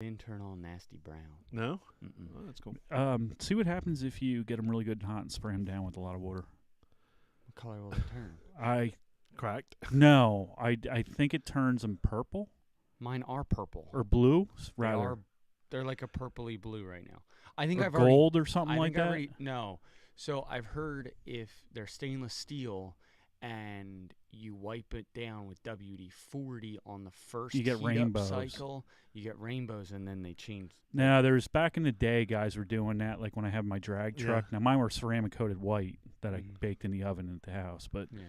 Didn't turn on nasty brown. No? Mm-mm. Oh, that's cool. See what happens if you get them really good and hot and spray them down with a lot of water. What color will it turn? Cracked. No, I think it turns them purple Mine are purple. or blue, rather. They're like a purpley blue right now. I think or I've gold already, or something I like think I that. already, no. So I've heard if they're stainless steel and you wipe it down with WD-40 on the first You get heat rainbows. up cycle, you get rainbows, and then they change. Now, there's back in the day, guys were doing that, like when I have my drag truck. Yeah. Now, mine were ceramic coated white that I Mhm. baked in the oven at the house. But Yeah.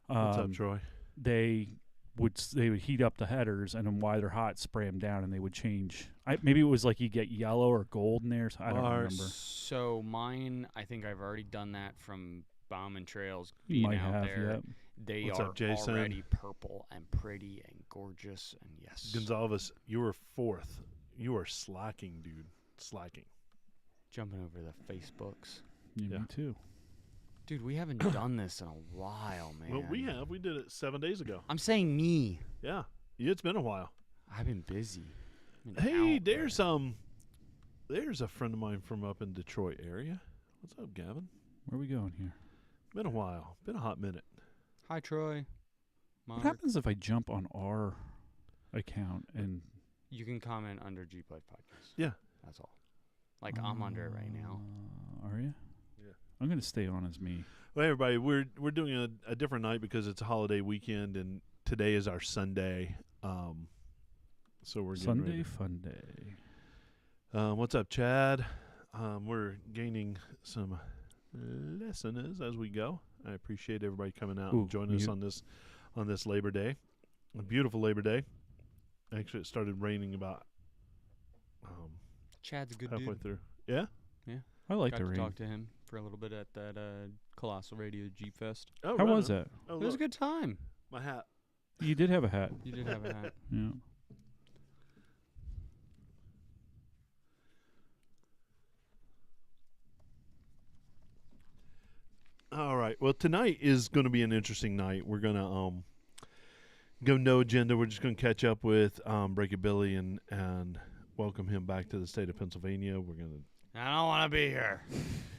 What's up, Troy? they would heat up the headers, and then while they're hot, spray them down, and they would change. Maybe it was like you get yellow or gold in there. So I don't remember. So mine, I think I've already done that from bombing trails You being might out have, there. yep. They What's are up, Jason? already purple and pretty and gorgeous, and yes. Gonzalez, you were fourth. You are slacking, dude. Slacking. Jumping over the Facebooks. Yeah, me too. Dude, we haven't done this in a while, man. Well, we have. We did it 7 days ago. I'm saying me. Yeah. It's been a while. I've been busy. Hey, there's a friend of mine from up in Detroit area. What's up, Gavin? Where are we going here? Been a while. Been a hot minute. Hi, Troy. Mark. What happens if I jump on our account and You can comment under Jeep Life Podcast. Yeah. That's all. Like, I'm under it right now. Are you? Yeah. I'm going to stay on as me. Well, everybody, we're doing a different night because it's a holiday weekend, and today is our Sunday. So we're getting Sunday ready. fun day. What's up, Chad? We're gaining some listeners as we go. I appreciate everybody coming out and joining us on this Labor Day, a beautiful Labor Day. Actually, it started raining about Chad's a good halfway dude. through. Yeah. Yeah. I like Got the to rain. talk to him for a little bit at that Colossal Radio Jeep Fest. Oh, How right was on. that? Oh, It was a look, good time. my hat. You did have a hat. You did have a hat. Yeah. All right. Well, tonight is going to be an interesting night. We're going to go no agenda. We're just going to catch up with Breaky Billy and welcome him back to the state of Pennsylvania. We're going to I don't want to be here.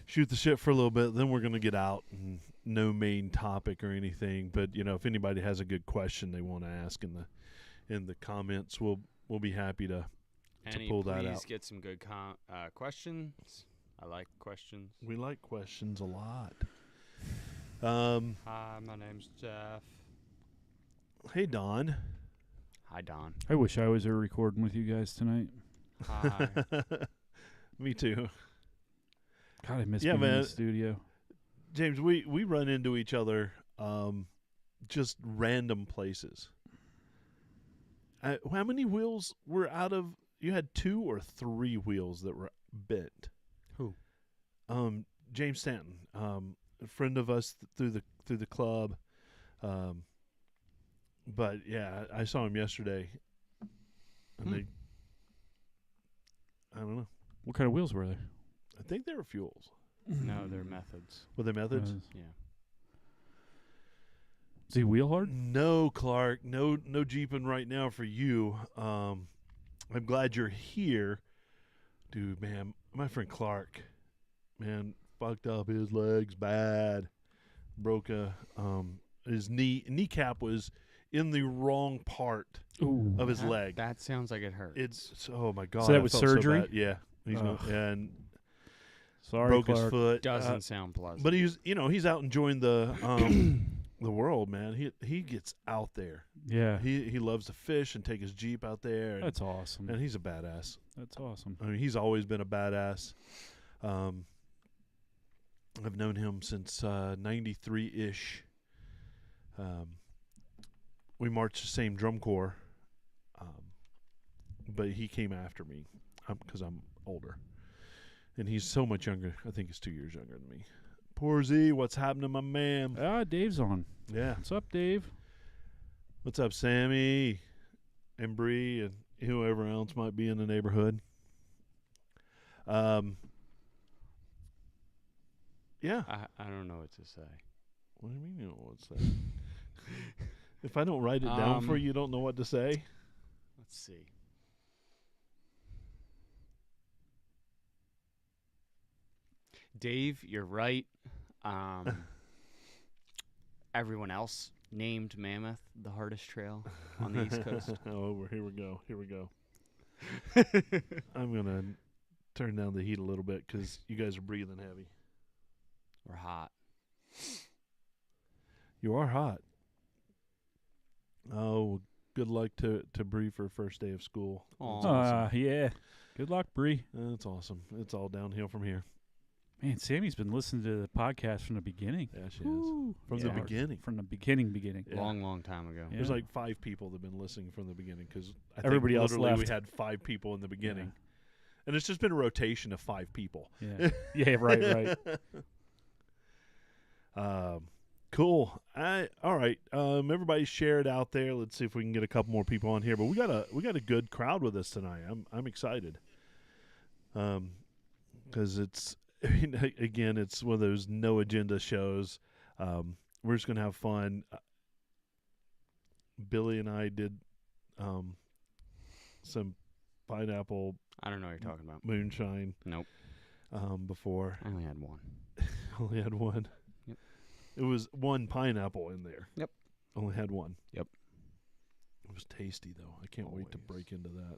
shoot the shit for a little bit. Then we're going to get out and no main topic or anything. But, you know, if anybody has a good question they want to ask in the comments, we'll be happy to pull that Please out. get some good questions. I like questions. We like questions a lot. Hi, my name's Jeff. Hey, Don. Hi, Don. I wish I was there recording with you guys tonight. Hi. Me too. God, I miss Yeah, being in man. the studio. James, we run into each other just random places. How many wheels were out of? You had 2 or 3 wheels that were bent. Who? James Stanton, a friend of us through the club. But yeah, I saw him yesterday, and they. I don't know. What kind of wheels were they? I think they were fuels. No, they're methods. Were they methods? Yeah. Is he wheel hard? No, Clark. No Jeepin right now for you. I'm glad you're here. Dude, man, my friend Clark, man, fucked up his legs bad. Broke his kneecap was in the wrong part Ooh. of his leg. That sounds like it hurts. It's oh my god. So that I was felt surgery? bad. Yeah. He's Ugh. and Sorry, broke Clark. his foot. Doesn't sound pleasant. But he's out enjoying the the world, man. He gets out there. Yeah. He loves to fish and take his Jeep out there. And, That's awesome. and he's a badass. That's awesome. I mean, he's always been a badass. I've known him since 93-ish. We marched the same drum corps, but he came after me because I'm older. And he's so much younger. I think he's 2 years younger than me. Poor Z, what's happening, my man? Dave's on. Yeah. What's up, Dave? What's up, Sammy and Bree and whoever else might be in the neighborhood? Yeah. I don't know what to say. What do you mean you don't know what to say? If I don't write it down for you, you don't know what to say? Let's see. Dave, you're right. Everyone else named Mammoth the hardest trail on the East Coast. Here we go. I'm going to turn down the heat a little bit because you guys are breathing heavy. We're hot. You are hot. Oh, good luck to Bree for first day of school. Aw. Yeah. Good luck, Bree. That's awesome. It's all downhill from here. Man, Sammy's been listening to the podcast from the beginning. Yeah, she Woo. is. From the beginning. From the beginning. Yeah. Long time ago. Yeah. There's like 5 people that have been listening from the beginning because Everybody else literally left. we had 5 people in the beginning. And it's just been a rotation of 5 people. Yeah. Yeah, right. Cool. All right. Everybody share it out there. Let's see if we can get a couple more people on here. But we got a good crowd with us tonight. I'm excited. Because it's again, it's one of those no agenda shows. We're just gonna have fun. Billy and I did some pineapple I don't know what you're talking about. moonshine. Nope. Before I only had one. only had one. Yep. It was one pineapple in there. Yep. Only had one. Yep. It was tasty though. I can't wait to Always. break into that.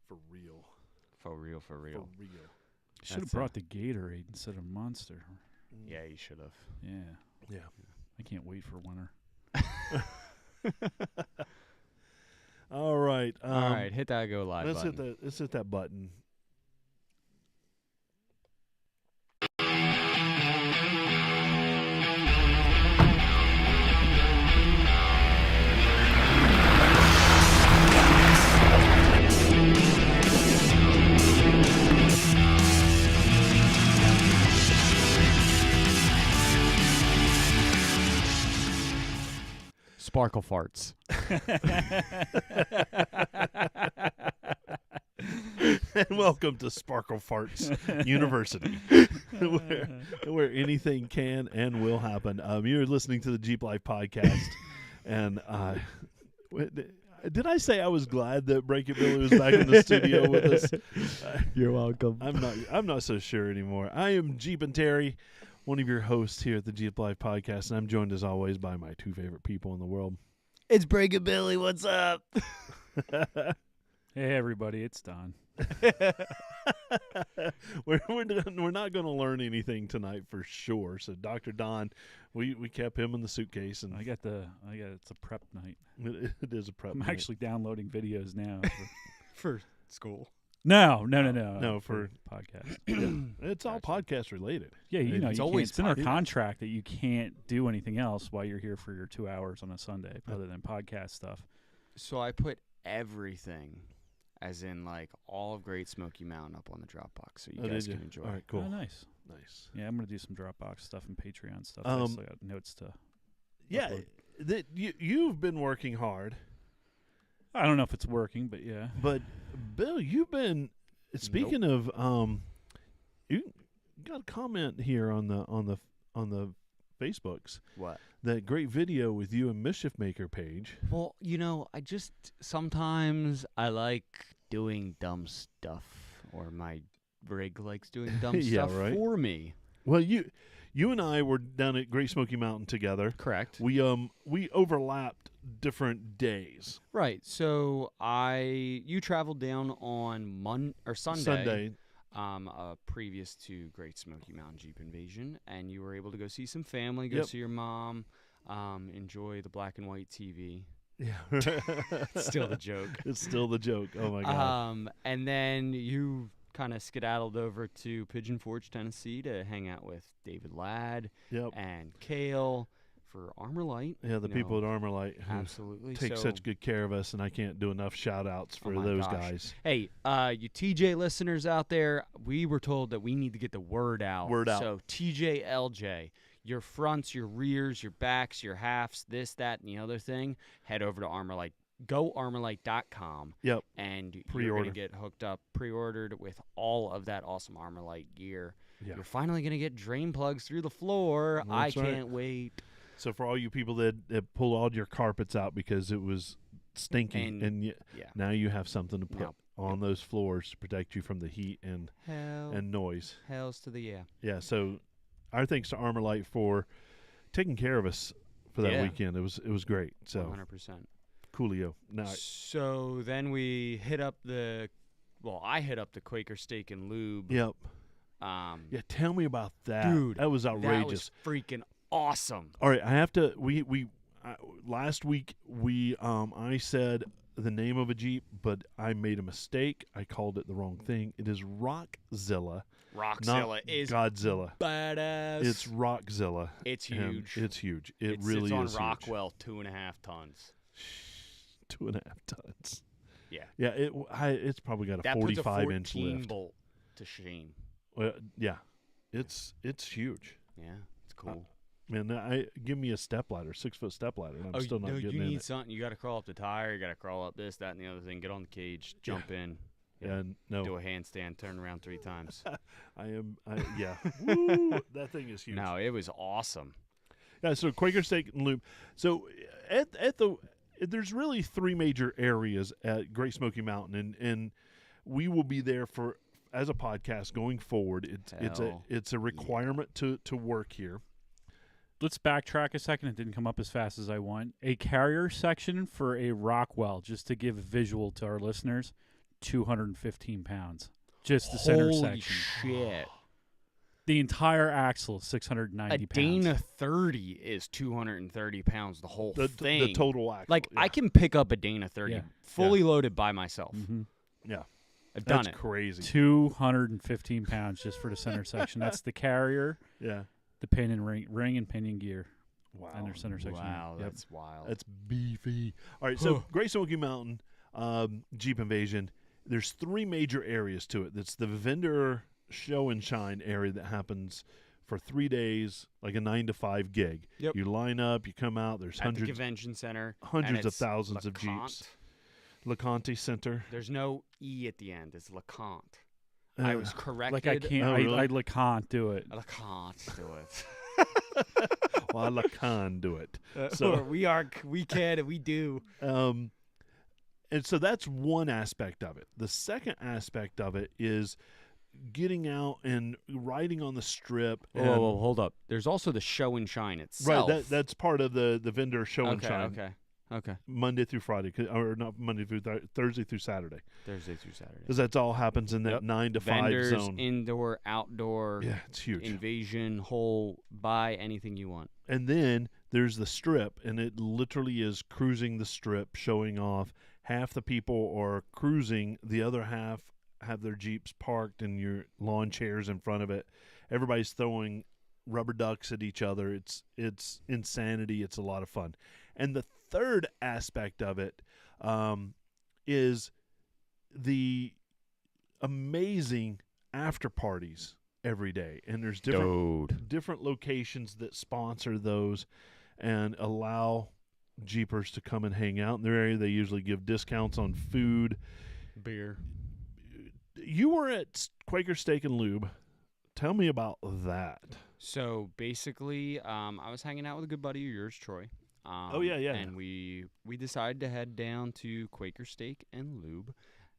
For real. For real. For real. Should have That's brought the Gatorade instead of Monster. Yeah, you should have. Yeah. Yeah. I can't wait for winter. All right. All right, hit that go live button. Let's hit that button. Sparkle farts. And welcome to Sparkle Farts University, where anything can and will happen. You're listening to the Jeep Life podcast, and did I say I was glad that Break It Billy was back in the studio with us? You're welcome. I'm not so sure anymore. I am Jeepin Terry, one of your hosts here at the Jeep Life podcast, and I'm joined as always by my 2 favorite people in the world. It's Break It Billy. What's up? Hey, everybody, it's Don. We're not going to learn anything tonight for sure. So Dr. Don, we kept him in the suitcase, and It's a prep night. it is a prep. I'm night. actually downloading videos now. For school. No, for podcast. It's all podcast related. Yeah, you know, It's you always it's in our podcast. contract that you can't do anything else while you're here for your 2 hours on a Sunday other than podcast stuff. So I put everything, as in like all of Great Smoky Mountain, up on the Dropbox, so you guys can enjoy. All right, cool. Oh, nice. Nice. Yeah, I'm gonna do some Dropbox stuff and Patreon stuff. I Um, still got notes to. Yeah, upload. you've been working hard, I don't know if it's working, but yeah. but Bill, you've been. Speaking of, you got a comment here on the Facebooks. What? That great video with you and Mischief Maker page. Well, you know, sometimes I like doing dumb stuff, or my rig likes doing dumb Yeah, stuff right. for me. Well, you and I were down at Great Smoky Mountain together. Correct. We overlapped different days. Right. So you traveled down on Sunday. Previous to Great Smoky Mountain Jeep Invasion, and you were able to go see some family, go Yep. see your mom, enjoy the black and white TV. Yeah. Still the joke. It's still the joke. Oh my god. And then you kind of skedaddled over to Pigeon Forge, Tennessee, to hang out with David Ladd Yep. and Kale for Armorlite. Yeah, the You people know, at Armorlite who absolutely take so, such good care of us, and I can't do enough shout outs for Oh my those gosh. guys. Hey, you TJ listeners out there, we were told that we need to get the word out. Word out. So TJLJ, your fronts, your rears, your backs, your halves, this, that, and the other thing, head over to Armorlite. Go Armorlite.com. Yep. And you're Pre-order. going to get hooked up, pre-ordered with all of that awesome Armorlite gear. Yeah. You're finally going to get drain plugs through the floor. I That's right. can't wait. So for all you people that pull all your carpets out because it was stinky, And- and Yeah. now you have something to put. Now, on those floors to protect you from the heat and noise. Hells to the yeah. Yeah, so our thanks to Armorlite for taking care of us for that weekend. It was great. So 100%. Coolio. Now, so then we hit up I hit up the Quaker Steak and Lube. Yep. Yeah, tell me about that. Dude, that was outrageous. That was freaking awesome. All right, I have to last week I said the name of a Jeep, but I made a mistake. I called it the wrong thing. It is Rockzilla. Rockzilla is Godzilla. Badass. It's Rockzilla. It's huge. It's huge. It sits really on is Rockwell, 2.5 tons. 2.5 tons. Yeah. Yeah. It's probably got a 45-inch lift. 14 bolt to shame. Yeah. It's huge. Yeah. It's cool. Man, give me a step ladder, 6-foot step ladder, and I'm still not getting in it. You need something. You got to crawl up the tire. You got to crawl up this, that, and the other thing. Get on the cage. Jump in. And no. Do a handstand. Turn around 3 times. Yeah. Woo, that thing is huge. No, it was awesome. Yeah. So Quaker Steak and Lube. So there's really 3 major areas at Great Smoky Mountain, and we will be there as a podcast going forward. It's a requirement to work here. Let's backtrack a second. It didn't come up as fast as I want. A carrier section for a Rockwell, just to give a visual to our listeners, 215 pounds. Just the center section. Holy shit. The entire axle is 690 pounds. A Dana 30 is 230 pounds, the whole thing. The total axle. Like, I can pick up a Dana 30 fully loaded by myself. Mm-hmm. Yeah. I've done it. That's crazy. 215 pounds just for the center section. That's the carrier. Yeah. The pin and ring and pinion gear. Wow. And their center section. Wow, that's wild. That's beefy. All right, so Great Smoky Mountain Jeep Invasion, there's 3 major areas to it. That's the vendor show and shine area that happens for 3 days, like a 9 to 5 gig. Yep. You line up, you come out, there's at the convention center. Hundreds of thousands of Jeeps. LeConte Center. There's no E at the end. It's LeConte. I was corrected. Like I can't. I can't do it. I can't do it. Well, I can't do it. So we can, and we do. And so that's one aspect of it. The second aspect of it is getting out and riding on the strip. Whoa, hold up. There's also the show and shine itself. Right, that's part of the vendor show and shine. Okay. Monday through Friday, or not Monday through Thursday through Saturday. Thursday through Saturday. Because that's all happens in that 9 to 5 Vendors, zone. Indoor, outdoor. Yeah, it's huge. Invasion, whole, buy anything you want. And then there's the strip, and it literally is cruising the strip, showing off. Half the people are cruising, the other half have their Jeeps parked and your lawn chairs in front of it. Everybody's throwing rubber ducks at each other. It's insanity. It's a lot of fun. And the third aspect of it is the amazing after parties every day. And there's different locations that sponsor those and allow Jeepers to come and hang out in their area. They usually give discounts on food. Beer. You were at Quaker Steak and Lube. Tell me about that. So basically, I was hanging out with a good buddy of yours, Troy. Yeah. And we decided to head down to Quaker Steak and Lube.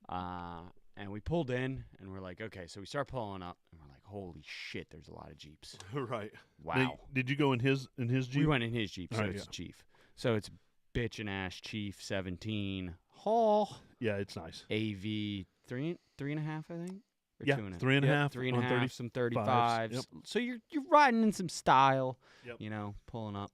And we pulled in, and we're like, okay. So we start pulling up, and we're like, holy shit, there's a lot of Jeeps. Right. Wow. Now, did you go in his Jeep? We went in his Jeep, so it's a Chief. So it's bitchin' ass Chief 17 Hall. Yeah, it's nice. AV 3.5, I think. Or yeah, 2.5. 3.5. 3.5, some 35s. Yep. So you're riding in some style. Yep. Pulling up.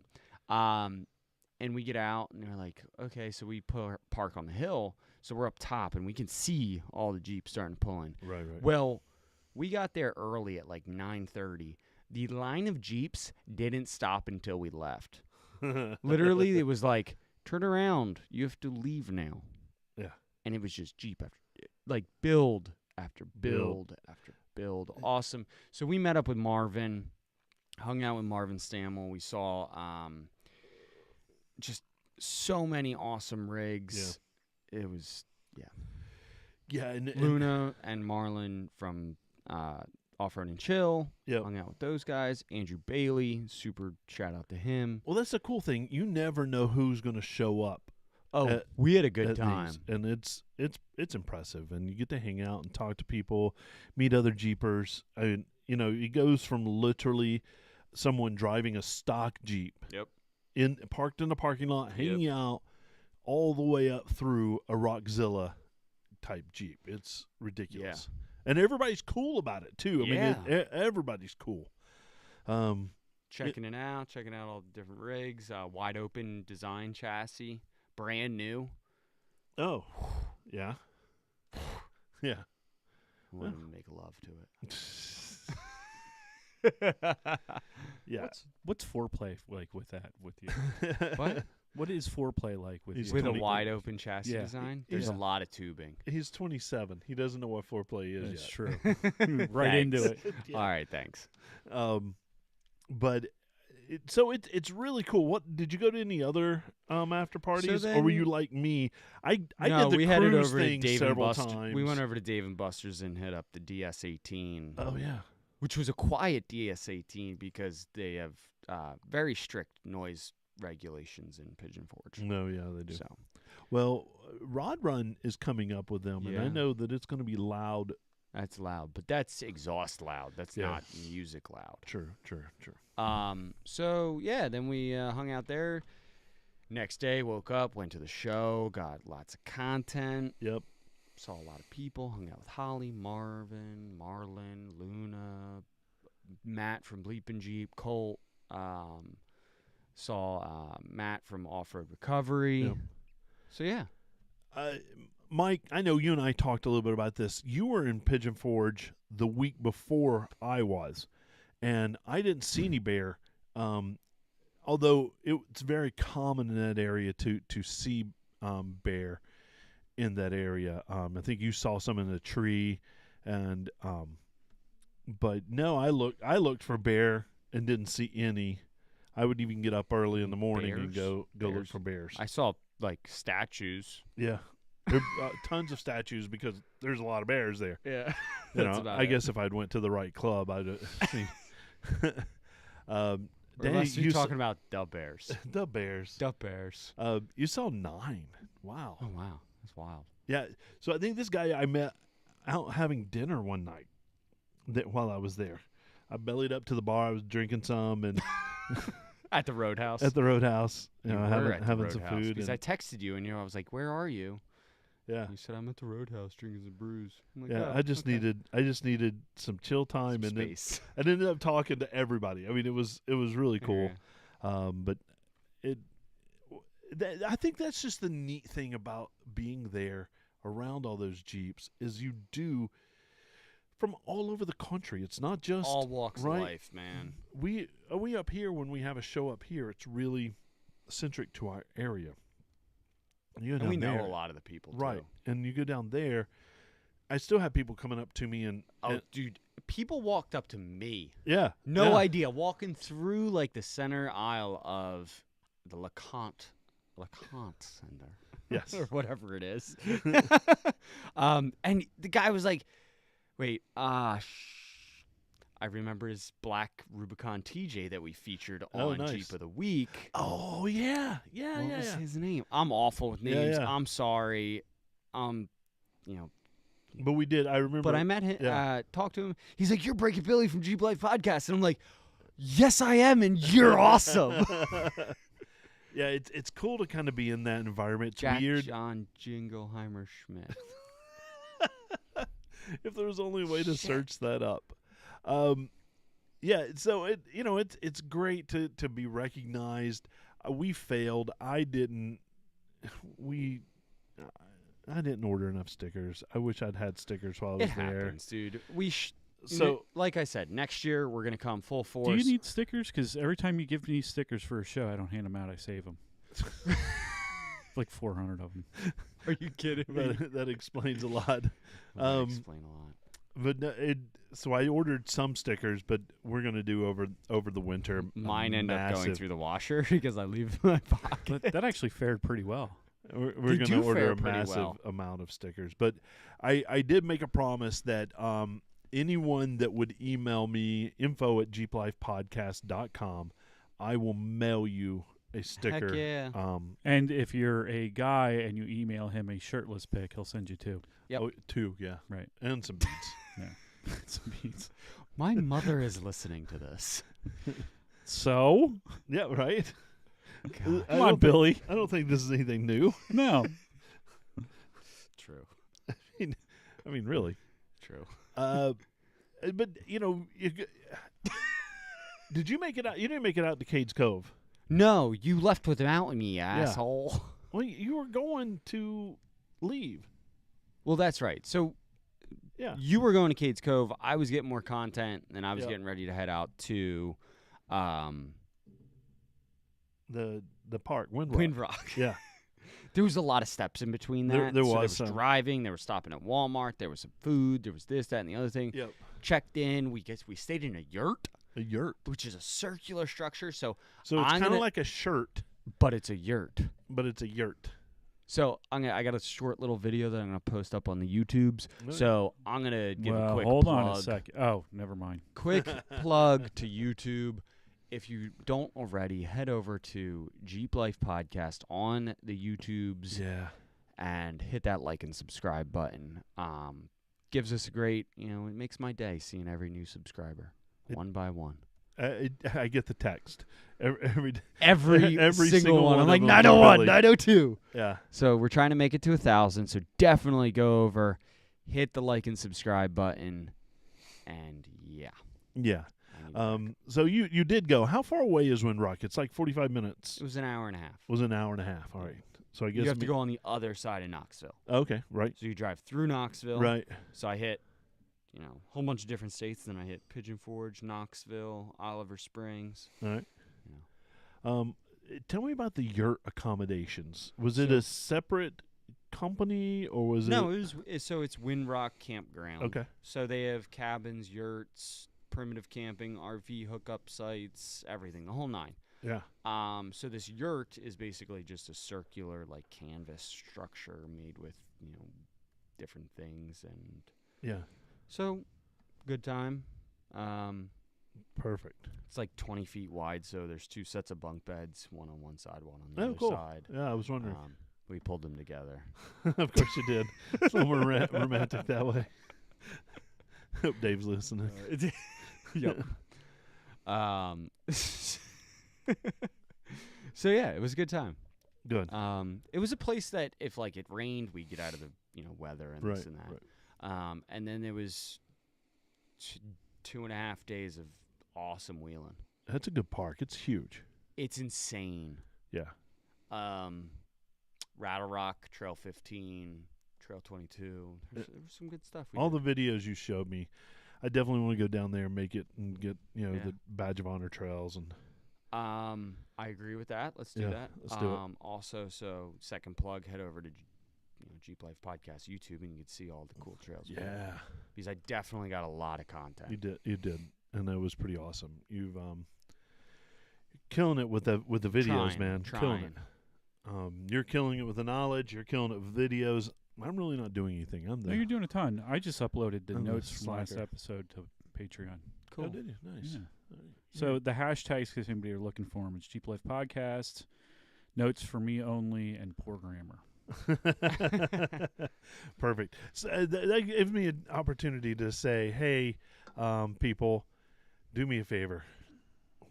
And we get out, and they're like, okay, so we park on the hill, so we're up top, and we can see all the Jeeps starting to pull in. Right. Well, we got there early at like 9:30. The line of Jeeps didn't stop until we left. Literally, it was like, turn around. You have to leave now. Yeah. And it was just Jeep after, like, build after build after build. Awesome. So we met up with Marvin, hung out with Marvin Stammel. We saw just so many awesome rigs. Yeah. It was, Yeah, and Luna and Marlon from Off-Road and Chill. Yep. Hung out with those guys. Andrew Bailey, super shout out to him. Well, that's the cool thing. You never know who's going to show up Oh, we had a good at time. these, and it's impressive, and you get to hang out and talk to people, meet other Jeepers. I mean, it goes from literally someone driving a stock Jeep, parked in a parking lot, hanging out, all the way up through a Rockzilla type Jeep. It's ridiculous, and everybody's cool about it too. I mean, everybody's cool. Checking out all the different rigs, wide open design chassis. Brand new. Oh, yeah. Yeah. I want to make love to it. Yeah. What's foreplay like with that with you? What? What is foreplay like with you? With a wide open chassis design? There's a lot of tubing. He's 27. He doesn't know what foreplay is That's yet. true. Right into it. All right, thanks. But it's really cool. What did you go to any other after parties, or were you like me? I did the we headed cruise over to thing Dave several and Buster. times. We went over to Dave and Buster's and hit up the DS18. Oh yeah, which was a quiet DS18 because they have very strict noise regulations in Pigeon Forge. No, yeah, they do. So, well, Rod Run is coming up with them, and I know that it's going to be loud. That's loud, but that's exhaust loud. That's not music loud. True. So yeah, then we hung out there. Next day, woke up, went to the show, got lots of content. Yep. Saw a lot of people, hung out with Holly, Marvin, Marlon, Luna, Matt from Bleepin' Jeep, Colt. Saw Matt from Off-Road Recovery. Yep. So yeah. Mike, I know you and I talked a little bit about this. You were in Pigeon Forge the week before I was, and I didn't see any bear. Although it's very common in that area to see bear in that area. I think you saw some in a tree, and but no, I looked for bear and didn't see any. I would even get up early in the morning and go look for bears. I saw like statues. Yeah. There are tons of statues because there's a lot of bears there. Yeah. I guess if I'd went to the right club, I'd seen. Unless you're talking about the bears. The bears. The bears. You saw 9. Wow. Oh, wow. That's wild. Yeah. So I think this guy I met out having dinner one night while I was there. I bellied up to the bar. I was drinking some and at the Roadhouse. At the Roadhouse, having the some Roadhouse, food. Because I texted you and I was like, "Where are you?" Yeah. You said I'm at the Roadhouse drinking some brews. I'm like, yeah, oh, I just needed some chill time some and space. I ended up talking to everybody. I mean, it was really cool. But I think that's just the neat thing about being there around all those Jeeps is you do from all over the country. It's not just all walks of life, man. We up here when we have a show up here, it's really centric to our area. And we know a lot of the people, right? Too. And you go down there, I still have people coming up to me and dude, people walked up to me. Yeah, no idea, walking through like the center aisle of the LeConte Center, yes, or whatever it is. And the guy was like, "Wait, I remember his black Rubicon TJ that we featured on Jeep of the Week." Oh yeah, what was his name? I'm awful with names. I'm sorry. But we did. I remember. But I met him. Talked to him. He's like, "You're Breaking Billy from Jeep Life Podcast," and I'm like, "Yes, I am, and you're awesome." Yeah, it's cool to kind of be in that environment. It's Jack weird. John Jingleheimer Schmidt. If there was only a way to search that up. Yeah, so it's great to be recognized. We failed. I didn't order enough stickers. I wish I'd had stickers while I was it there. Happens, dude. So, like I said, next year we're gonna come full force. Do you need stickers? Because every time you give me stickers for a show, I don't hand them out. I save them. Like 400 of them. Are you kidding me? That explains a lot. That explain a lot. But so I ordered some stickers, but we're gonna do over the winter. Mine end up going through the washer because I leave in my pocket. That actually fared pretty well. We're going to order a massive amount of stickers. But I did make a promise that anyone that would email me info@jeeplifepodcast.com, I will mail you a sticker. Heck yeah. And if you're a guy and you email him a shirtless pic, he'll send you 2. Yep. 2, yeah. Right. And some beads. Some beats. My mother is listening to this. So? Yeah, right? God. Come on, Billy. I don't think this is anything new. No. True. I mean, really. True. But, did you make it out? You didn't make it out to Cades Cove. No, you left without me, asshole. Well, you were going to leave. Well, that's right. So Yeah. you were going to Cades Cove. I was getting more content, and I was Yep. getting ready to head out to The park, Windrock. Windrock. Yeah. There was a lot of steps in between that. There So was there was some. driving. There was stopping at Walmart. There was some food. There was this, that, and the other thing. Yep. Checked in. We stayed in a yurt, A yurt. which is a circular structure. So So it's I'm kind of gonna- like a shirt, but it's a yurt. but it's a yurt. So I got a short little video that I'm gonna post up on the YouTubes. Really? So I'm gonna give a quick hold plug. on a second. Oh, never mind. Quick plug to YouTube. If you don't already, head over to Jeep Life Podcast on the YouTubes Yeah. and hit that like and subscribe button. Gives us a great, it makes my day seeing every new subscriber one by one. I get the text every Every single one. I'm of like them 901, really- 902. Yeah. So we're trying to make it to 1,000. So definitely go over, hit the like and subscribe button, and yeah. Yeah. I need that. So you did go. How far away is Windrock? It's like 45 minutes. It was an hour and a half. Was an hour and a half. All right. So I guess You have to go on the other side of Knoxville. Okay. Right. So you drive through Knoxville. Right. So I hit, a whole bunch of different states. Then I hit Pigeon Forge, Knoxville, Oliver Springs. All right. You Tell me about the yurt accommodations. Was it So- a separate company or was No, it? it's Windrock Campground. Okay. So they have cabins, yurts, primitive camping, RV hookup sites, everything, the whole nine. Yeah. So this yurt is basically just a circular, like, canvas structure made with, different things, and Yeah. so good time. Perfect. It's like 20 feet wide, so there's 2 sets of bunk beds, one on one side, one on the Oh, other cool. side. Yeah, I was wondering. We pulled them together. Of course you did. It's a little more romantic that way. Hope Dave's listening. Yep. So yeah, it was a good time. Good. It was a place that if like it rained, we'd get out of the weather and this Right, and that. right. And then there was 2.5 days of awesome wheeling. That's a good park. It's huge. It's insane. Yeah. Rattle Rock, Trail 15, Trail 22. There was some good stuff. All the videos you showed me, I definitely want to go down there and make it and get Yeah. the Badge of Honor trails and I agree with that. Let's do Yeah, that. let's do it. Also, so second plug, head over to Jeep Life Podcast YouTube, and you can see all the cool trails. we got. yeah, Because I definitely got a lot of content. you did, and that was pretty awesome. You've killing it with the videos, Trying, man. Killing it. trying. You're killing it with the knowledge. You're killing it with videos. I'm really not doing anything. I'm No, there. you're doing a ton. I just uploaded the I'm a notes from last slacker. episode to Patreon. Cool. Oh, did you? Nice. Yeah. All right. So the hashtags, if anybody are looking for them, it's Jeep Life Podcast, Notes for Me Only, and Poor Grammar. Perfect. So, that gives me an opportunity to say, hey, people, do me a favor.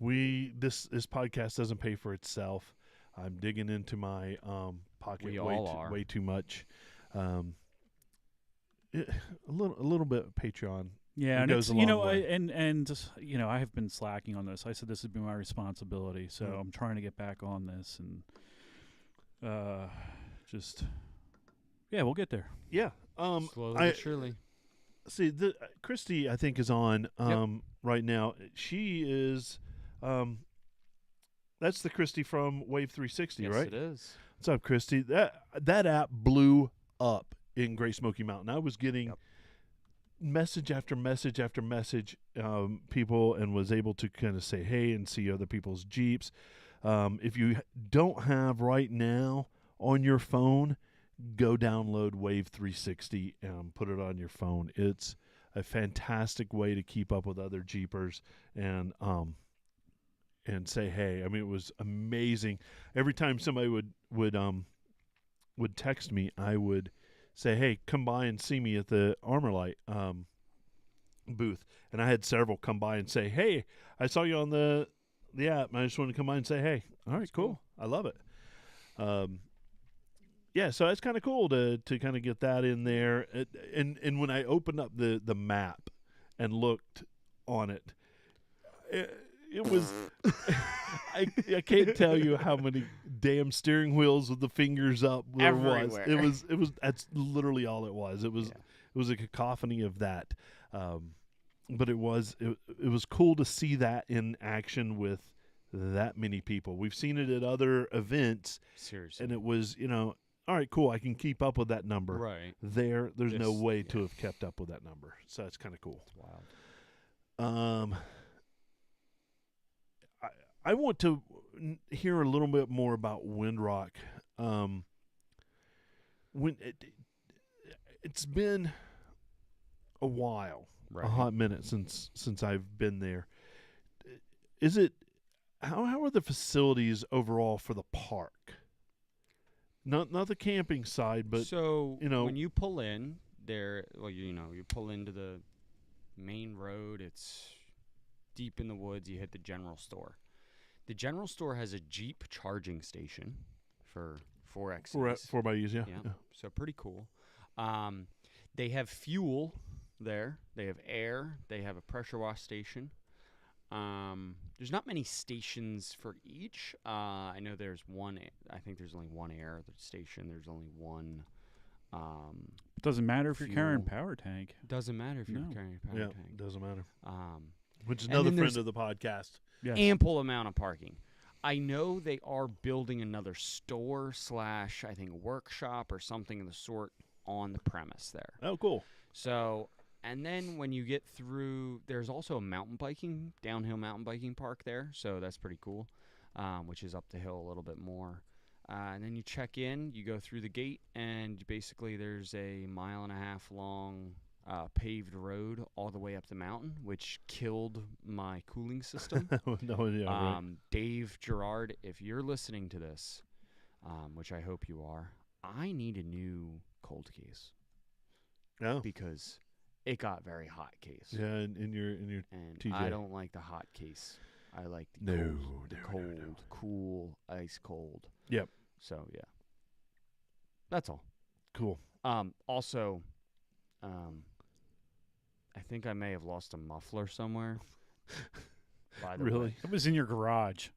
This podcast doesn't pay for itself. I'm digging into my pocket We all are. way too much. A little bit of Patreon. Yeah, It and goes it's a long way. I have been slacking on this. I said this would be my responsibility, so Mm. I'm trying to get back on this and we'll get there. Yeah. Slowly I but surely. see. Christy, I think, is on right now. She is. That's the Christy from Wave 360, Yes, right? it is. What's up, Christy? That app blew up in Great Smoky Mountain. I was getting message after message after message, people, and was able to kind of say hey and see other people's Jeeps. If you don't have right now on your phone, go download Wave 360 and put it on your phone. It's a fantastic way to keep up with other Jeepers, and and say hey. I mean, it was amazing. Every time somebody would text me, I would say, hey, come by and see me at the Armorlite booth. And I had several come by and say, hey, I saw you on the app, and I just wanted to come by and say, hey. All right, cool. I love it. Yeah, so it's kind of cool to kind of get that in there. And when I opened up the map and looked on it, it was I can't tell you how many damn steering wheels with the fingers up there was. Everywhere. It was that's literally all it was. It was a cacophony of that. But it was cool to see that in action with that many people. We've seen it at other events. Seriously. And it was, all right, cool, I can keep up with that number. Right. There's no way to have kept up with that number. So it's kind of cool. It's wild. I want to hear a little bit more about Windrock. When it's been a while, Right. a hot minute since I've been there. Is it how are the facilities overall for the park? Not the camping side, but so you when you pull in there, well, you pull into the main road. It's deep in the woods. You hit the general store. The general store has a Jeep charging station for 4Xs. 4x's, yeah. So pretty cool. They have fuel there. They have air. They have a pressure wash station. There's not many stations for each. I know there's one. I think there's only one air station. There's only one. Doesn't matter if you're carrying fuel. power tank. Doesn't matter if you're No. carrying a power tank. Doesn't matter. Which is and another then friend there's of the podcast. Yes. ample amount of parking. I know they are building another store / I think workshop or something of the sort on the premise there. Oh, cool. So, and then when you get through, there's also a downhill mountain biking park there. So that's pretty cool, which is up the hill a little bit more. And then you check in, you go through the gate, and basically there's a 1.5 mile long paved road all the way up the mountain, which killed my cooling system. No, yeah, right. Dave Gerard, if you're listening to this, which I hope you are, I need a new cold case. Oh. Because it got very hot case. Yeah, in your And TJ. I don't like the hot case. I like the cold, cool, ice cold. Yep. So yeah, that's all. Cool. Also, I think I may have lost a muffler somewhere. By the Really? way. It was in your garage.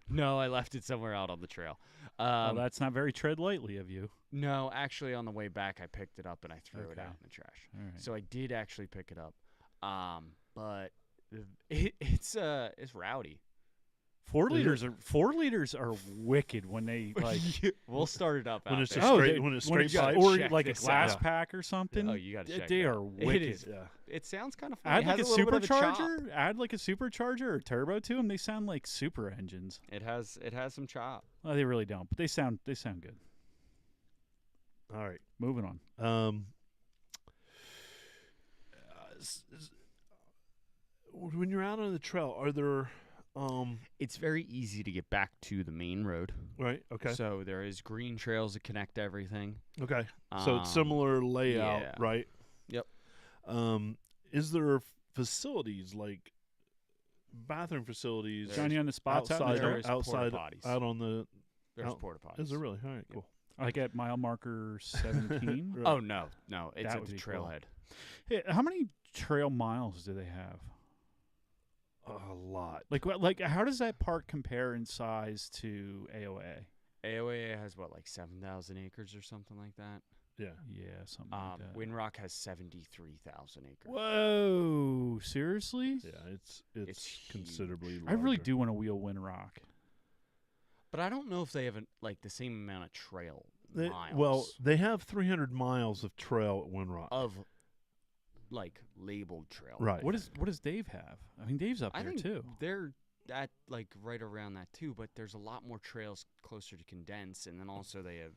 No, I left it somewhere out on the trail. Well, that's not very tread lightly of you. No, actually, on the way back, I picked it up and I threw it Okay. out in the trash. All right. So I did actually pick it up, but it's rowdy. 4 liters are wicked when they like We'll start it up When out it's there. a straight, when it's straight you gotta pipe. or check like a this glass out. pack or something. Oh, you gotta check They it are out. wicked. It is. Yeah. It sounds kind of fun. Add It like a has little bit of chop. supercharger. Add like a supercharger or turbo to them. They sound like super engines. It has some chop. Well, they really don't, but they sound good. All right. Moving on. When you're out on the trail, are there It's very easy to get back to the main road. right? Okay. So there is green trails that connect everything. Okay. So it's similar layout, yeah. right? Yep. Is there facilities like bathroom facilities Johnny on the spots out in the outside, trail? There is outside, porta-potties. out on the? There's out- porta potties. Is there really? All right, Yep. cool. Like at mile marker 17. Right. Oh no, it's That at would the be cool. trailhead. Hey, how many trail miles do they have? A lot. Like how does that park compare in size to AOA? AOA has what, like 7,000 acres or something like that. Yeah. Yeah, something like that. Windrock has 73,000 acres. Whoa, seriously? Yeah. It's It's considerably. I really larger. do want to wheel Windrock. But I don't know if they have the same amount of trail miles. Well, they have 300 miles of trail at Windrock. of like labeled trail. Right. What does Dave have? I mean, Dave's up I there think too. they're at like right around that too, but there's a lot more trails closer to condense, and then also they have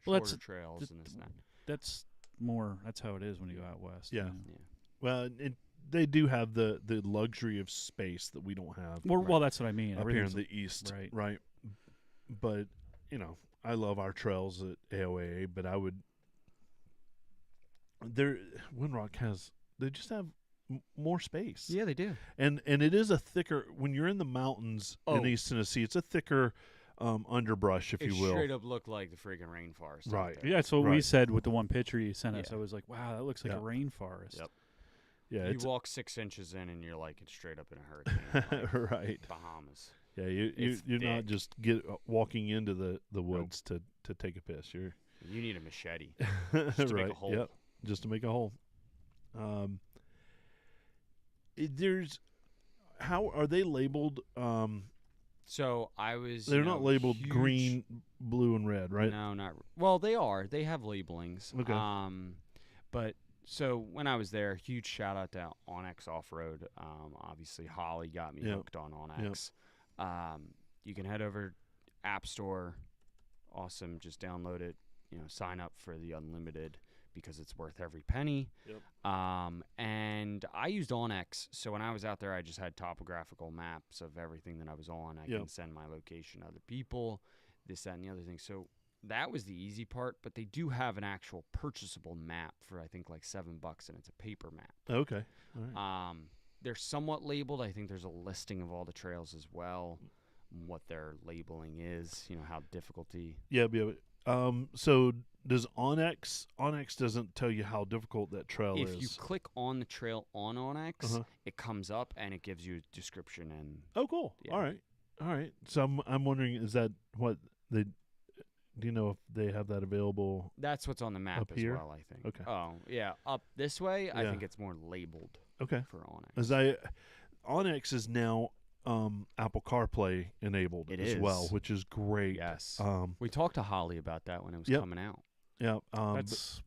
Well, shorter that's- trails and this and that. That's more. That's how it is when you go out west. Yeah. Yeah. Well, they do have the luxury of space that we don't have Well, that's what I mean. up here in Everything's- the east, right. But I love our trails at AOAA, but I would. Windrock they just have more space. Yeah, they do. And it is a thicker when you're in the mountains in Oh. East Tennessee. It's a thicker underbrush, if It you will. straight up looked like the freaking rainforest. out Right. there. Yeah, that's what we Right. said with the one picture you sent us. Yeah. I was like, wow, that looks like Yeah. a rainforest. Yep. Yeah, You it's walk 6 inches in, and you're like, it's straight up in a hurricane. like right. Bahamas. Yeah, It's you're not thick. just walking into the woods to take a piss. You're You need a machete. right. to make a hole. Yep. Just to make a hole. There's how are they labeled? So I was. They're not labeled huge- green, blue, and red, right? No, not. Well, they are. They have labelings. Okay. But so when I was there, huge shout out to Onyx Off Road. Obviously Holly got me Yep. hooked on Onyx. You can head over App Store. Awesome. Just download it. Sign up for the unlimited because it's worth every penny. Yep. And I used Onyx, so when I was out there, I just had topographical maps of everything that I was on. I Yep. can send my location to other people, this, that, and the other thing. So that was the easy part, but they do have an actual purchasable map for, I think, like $7, and it's a paper map. Okay. All right. They're somewhat labeled. I think there's a listing of all the trails as well, what their labeling is, how difficulty. Yeah. So does Onyx doesn't tell you how difficult that trail is? If you click on the trail on Onyx, Uh-huh. it comes up and it gives you a description and Oh, cool. Yeah. All right. So I'm wondering, is that what they? Do you know if they have that available? that's what's on the map Up as here? well, I think. Okay. Oh, yeah. Up this way, I Yeah. think it's more labeled Okay. for Onyx. As Onyx is now Apple CarPlay enabled It as well, is. which is great. Yes. Um, We talked to Holly about that when it was Yep. coming out. yeah. That's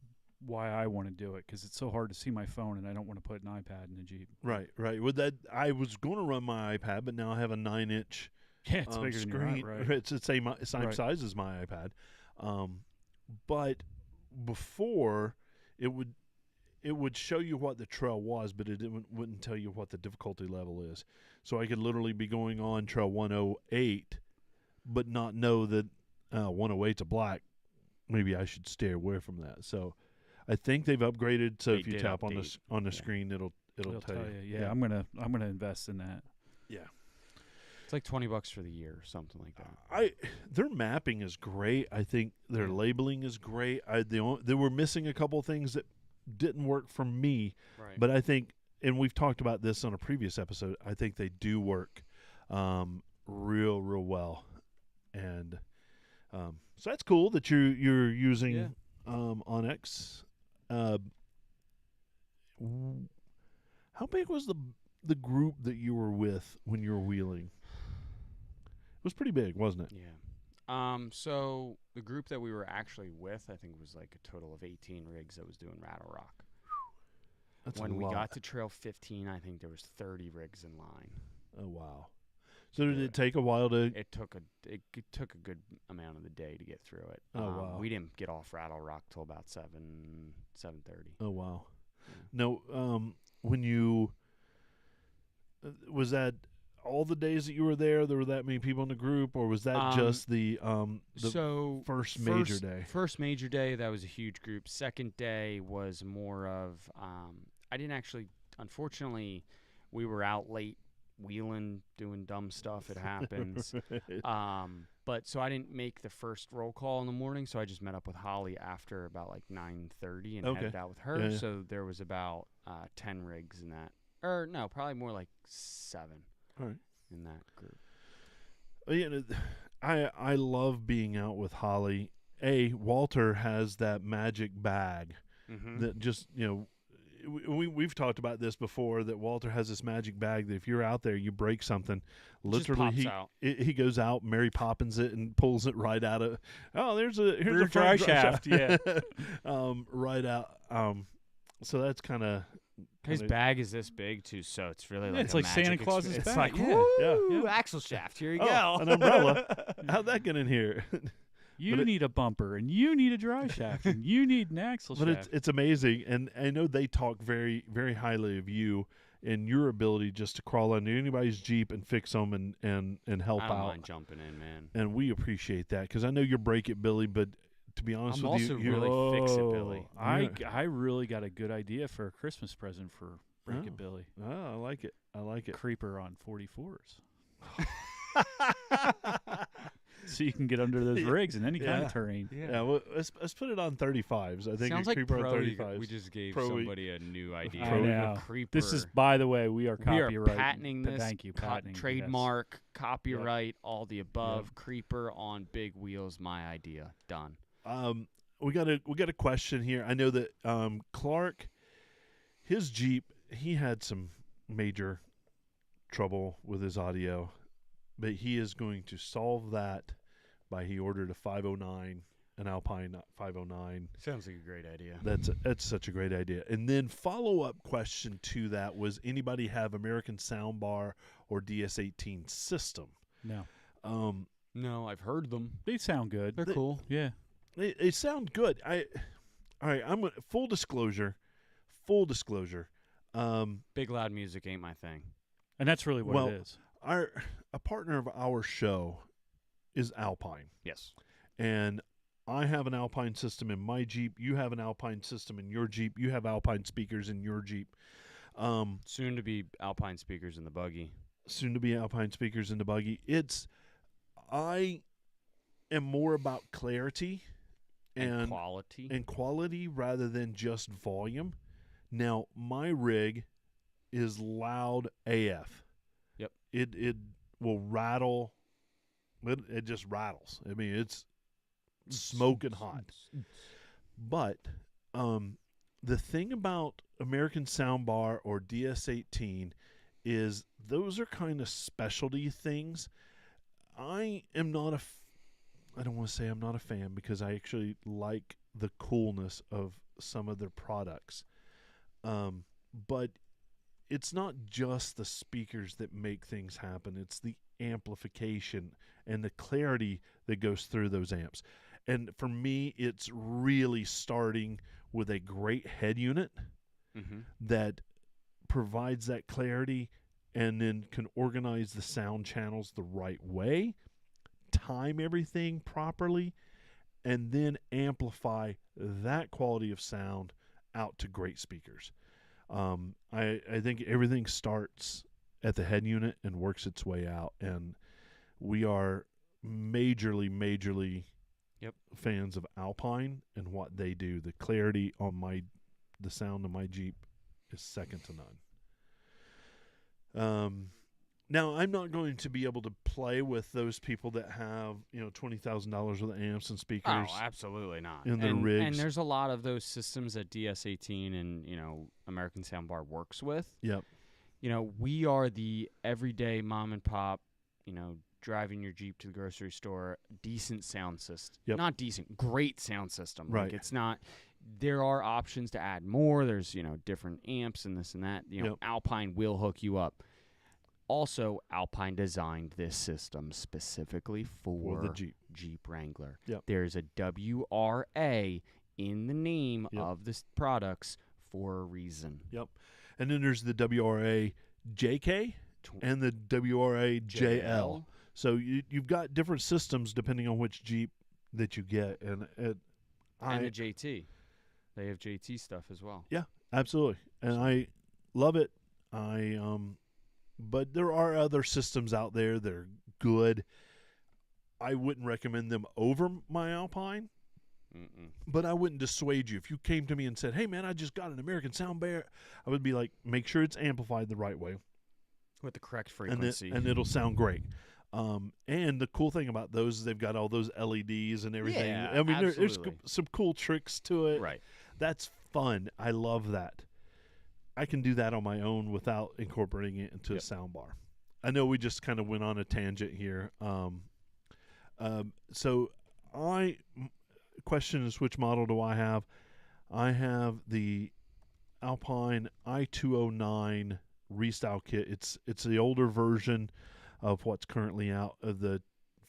why I want to do it, because it's so hard to see my phone, and I don't want to put an iPad in the Jeep. Right. With that, I was going to run my iPad, but now I have a 9-inch Yeah, it's bigger than screen. your right. It's the same Right. size as my iPad. But before it would show you what the trail was, but it wouldn't tell you what the difficulty level is. So I could literally be going on trail 108, but not know that 108's a black. Maybe I should stay away from that. So I think they've upgraded. So They if you did tap update. on the Yeah. screen, it'll It'll tell you. Yeah, I'm gonna invest in that. Yeah. It's like $20 for the year or something like that. Their mapping is great. I think their Yeah. labeling is great. They were missing a couple of things that didn't work for me, Right. but I think, and we've talked about this on a previous episode, I think they do work real well, and so that's cool that you're using Yeah. Onyx. How big was the group that you were with when you were wheeling? It was pretty big, wasn't it? Yeah. So the group that we were actually with, I think, was like a total of 18 rigs that was doing Rattle Rock. That's When a we lot. got to Trail 15, I think there was 30 rigs in line. Oh wow! So did Yeah. it take a while to? It took a good amount of the day to get through it. Oh, wow. We didn't get off Rattle Rock till about 7:30. Oh wow! Yeah. No, when you was that all the days that you were there? There were that many people in the group, or was that just the So first major day? First major day, that was a huge group. Second day was more of I didn't actually. Unfortunately, we were out late wheeling, doing dumb stuff. It happens. But so I didn't make the first roll call in the morning, so I just met up with Holly after about like 9:30 and Okay. headed out with her. Yeah, yeah. So there was about 10 rigs in that, or no, probably more like 7 All right. in that group. I love being out with Holly. Walter has that magic bag Mm-hmm. that just we've talked about this before, that Walter has this magic bag that if you're out there, you break something, literally pops out. he goes out, Mary Poppins it, and pulls it right out of. Oh, here's a Rear front dry shaft, yeah. right out. So that's kind of. His bag is this big too, so it's really like it's a like Santa magic Claus's It's bag, like yeah. woo, Yeah. axle shaft. Here you Oh, go. an umbrella. How'd that get in here? You But it- need a bumper, and you need a dry shaft, and you need an axle But shaft. it's amazing, and I know they talk very, very highly of you. and your ability just to crawl under anybody's Jeep and fix them and help I don't out. mind jumping in, man. And we appreciate that because I know you're Break It Billy, but to be honest I'm with you, also you're really Fix It Billy. I really got a good idea for a Christmas present for Break It Billy. Oh, I like it. I like it. Creeper on 44s. So you can get under those rigs in any kind of terrain. Yeah, well, let's put it on 35s. I think Sounds a like Creeper on pro. 35s. We just gave Pro- somebody a new idea. I know. A creeper. This is, by the way, we are we copyright. are patenting this. Thank you, patenting. Trademark, copyright, all the above. Creeper on big wheels. My idea. Done. We got a question here. I know that Clark, his Jeep, he had some major trouble with his audio, but he is going to solve that by he ordered a 509, an Alpine 509. Sounds like a great idea. That's such a great idea. And then follow-up question to that was, anybody have American Soundbar or DS18 system? No. No, I've heard them. They sound good. They're cool. Yeah. They sound good. All right. I'm full disclosure. Big loud music ain't my thing. And that's really what it is. A partner of our show is Alpine, Yes. and I have an Alpine system in my Jeep. You have an Alpine system in your Jeep. You have Alpine speakers in your Jeep. Soon to be Alpine speakers in the buggy. Soon to be Alpine speakers in the buggy. I am more about clarity and quality. rather than just volume. Now, my rig is loud AF. Yep. It will rattle. It just rattles. I mean, it's smoking hot. But the thing about American Soundbar or DS18 is those are kind of specialty things. I am not I don't want to say I'm not a fan because I actually like the coolness of some of their products. But it's not just the speakers that make things happen. It's the amplification and the clarity that goes through those amps. And for me, it's really starting with a great head unit that provides that clarity and then can organize the sound channels the right way, time everything properly, and then amplify that quality of sound out to great speakers. I think everything starts at the head unit and works its way out, and we are majorly fans of Alpine and what they do. The clarity on the sound of my Jeep is second to none. Now, I'm not going to be able to play with those people that have, $20,000 worth of amps and speakers. Oh, absolutely not. In their rigs. And there's a lot of those systems that DS18 and, American Soundbar works with. Yep. We are the everyday mom and pop, driving your Jeep to the grocery store, decent sound system. Yep. Not decent, great sound system. Right. Like, it's not. There are options to add more. There's, different amps and this and that. Alpine will hook you up. Also, Alpine designed this system specifically for the Jeep Wrangler. Yep. There's a WRA in the name of the products for a reason. Yep. And then there's the WRA JK and the WRA JL. So you've got different systems depending on which Jeep that you get. And the JT. They have JT stuff as well. Yeah, absolutely. And I love it. But there are other systems out there that are good. I wouldn't recommend them over my Alpine, but I wouldn't dissuade you. If you came to me and said, hey, man, I just got an American Soundbar, I would be like, make sure it's amplified the right way. With the correct frequency. And it'll sound great. And the cool thing about those is they've got all those LEDs and everything. Yeah, I mean, there's absolutely. some cool tricks to it. Right. That's fun. I love that. I can do that on my own without incorporating it into a soundbar. I know we just kind of went on a tangent here. So question is, which model do I have? I have the Alpine i209 Restyle kit. It's the older version of what's currently out of the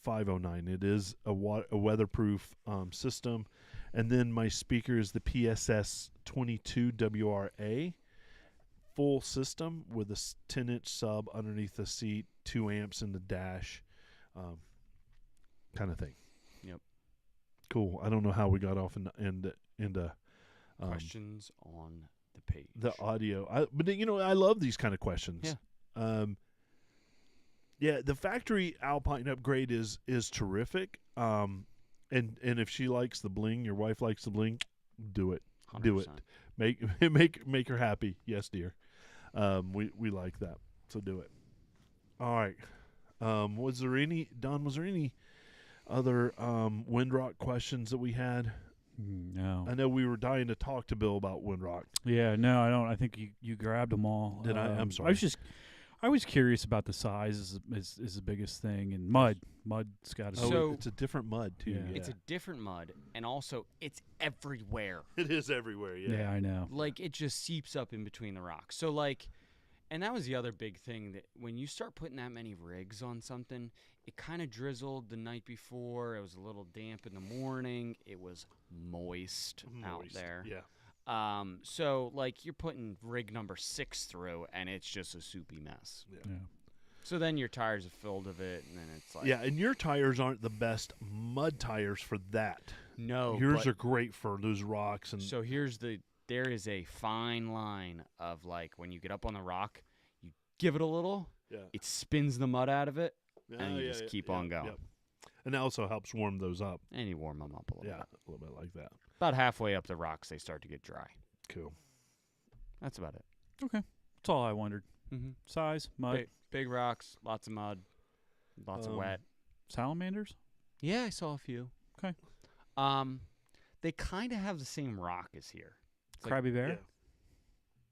509. It is a weatherproof system. And then my speaker is the PSS 22 WRA. full system with a 10-inch sub underneath the seat, 2 amps in the dash, kind of thing. Yep. Cool. I don't know how we got off into Questions on the page. the audio. But I love these kind of questions. Yeah. Yeah, the factory Alpine upgrade is terrific. And if she likes the bling, your wife likes the bling, do it. 100%. Do it. Make her happy. Yes, dear. We like that. So do it. All right. Was there any other Windrock questions that we had? No. I know we were dying to talk to Bill about Windrock. Yeah, no, I don't. I think you grabbed them all. Did I? I'm sorry. I was curious about the size is the biggest thing, and mud's got to. So- It's a different mud too. Yeah. Yeah. It's a different mud, and also it's everywhere. It is everywhere. Yeah. Yeah, I know. Like, it just seeps up in between the rocks. So, like, and that was the other big thing, that when you start putting that many rigs on something, it kind of drizzled the night before. It was a little damp in the morning. It was moist out there. Yeah. So, like, you're putting rig number 6 through, and it's just a soupy mess. Yeah. So then your tires are filled of it, and then it's like... Yeah, and your tires aren't the best mud tires for that. No, Yours but- are great for those rocks and So there is a fine line of, like, when you get up on the rock, you give it a little, yeah. it spins the mud out of it, Yeah, and you yeah, just yeah, keep yeah, on going. yep. And it also helps warm those up. And you warm them up a little Yeah, bit. a little bit like that. About halfway up the rocks, they start to get dry. Cool. That's about it. Okay, that's all I wondered. Mm-hmm. Size, mud, Big rocks, lots of mud, lots of wet. salamanders. Yeah, I saw a few. Okay. They kind of have the same rock as here. It's like- Crabby bear. Yeah.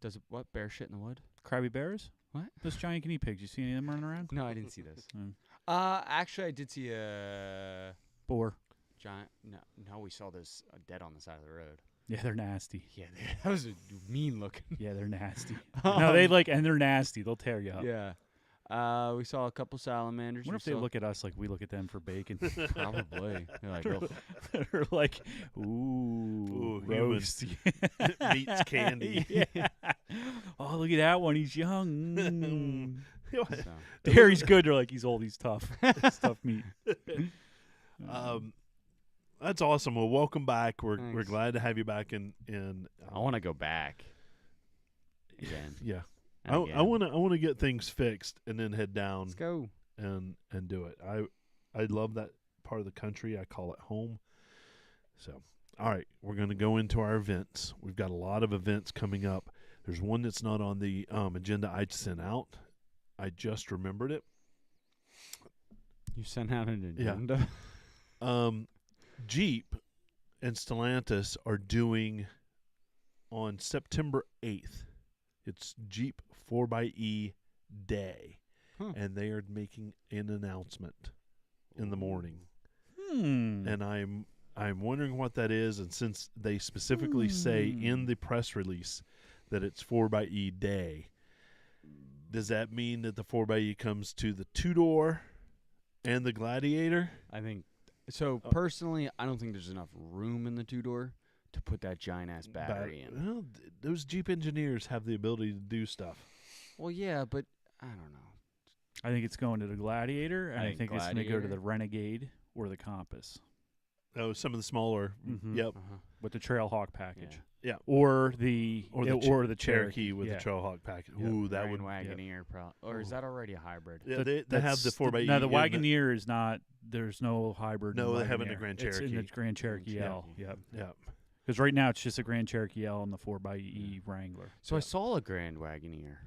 Does it what? Bear shit in the wood? Crabby bears. What? Those giant guinea pigs. You see any of them running around? No, I didn't see this. Mm. Actually, I did see a Boar. giant. No, we saw this dead on the side of the road. Yeah, they're nasty. Yeah, that was a mean looking. Yeah, they're nasty. No, they and they're nasty. They'll tear you up. Yeah. We saw a couple salamanders. I wonder We if they saw- look at us like we look at them for bacon. Probably. They're like, "Ugh." They're like, ooh, human. roast. Meats candy. Yeah. Oh, look at that one. He's young. So, Terry's good. They're like, he's old. He's tough. It's tough meat. That's awesome. Well, welcome back. We're Thanks. glad to have you back in I want to go back again. yeah. and I again. want to get things fixed and then head down Let's go. and do it. I love that part of the country. I call it home. So, all right, we're going to go into our events. We've got a lot of events coming up. There's one that's not on the agenda I sent out. I just remembered it. You sent out an Yeah. agenda. Jeep and Stellantis are doing on September 8th. It's Jeep 4xE Day, and they are making an announcement in the morning. And I'm wondering what that is. And since they specifically say in the press release that it's 4xE Day, does that mean that the 4xE comes to the 2-door and the Gladiator? I think so. Personally, I don't think there's enough room in the 2-door to put that giant ass battery in. Well, those Jeep engineers have the ability to do stuff. Well, yeah, but I don't know. I think it's going to the Gladiator, and I think it's going to go to the Gladiator. Renegade or the Compass Oh, some of the smaller. Mhm. Yep. Uh-huh. with the Trailhawk package. Yeah. Or the Cherokee Cherokee with yeah. the Trailhawk package. Yep. Ooh, that would. Wagoneer, or is that already a hybrid? Yeah, That- they have that's the 4xE. No, the in Wagoneer is not. There's no hybrid. No, in they have it in the Wagoneer. Grand It's in the Cherokee. Grand Cherokee L. Cherokee. Yep. Yep. Because right now it's just a Grand Cherokee L and the 4xE Wrangler. So I saw a Grand Wagoneer.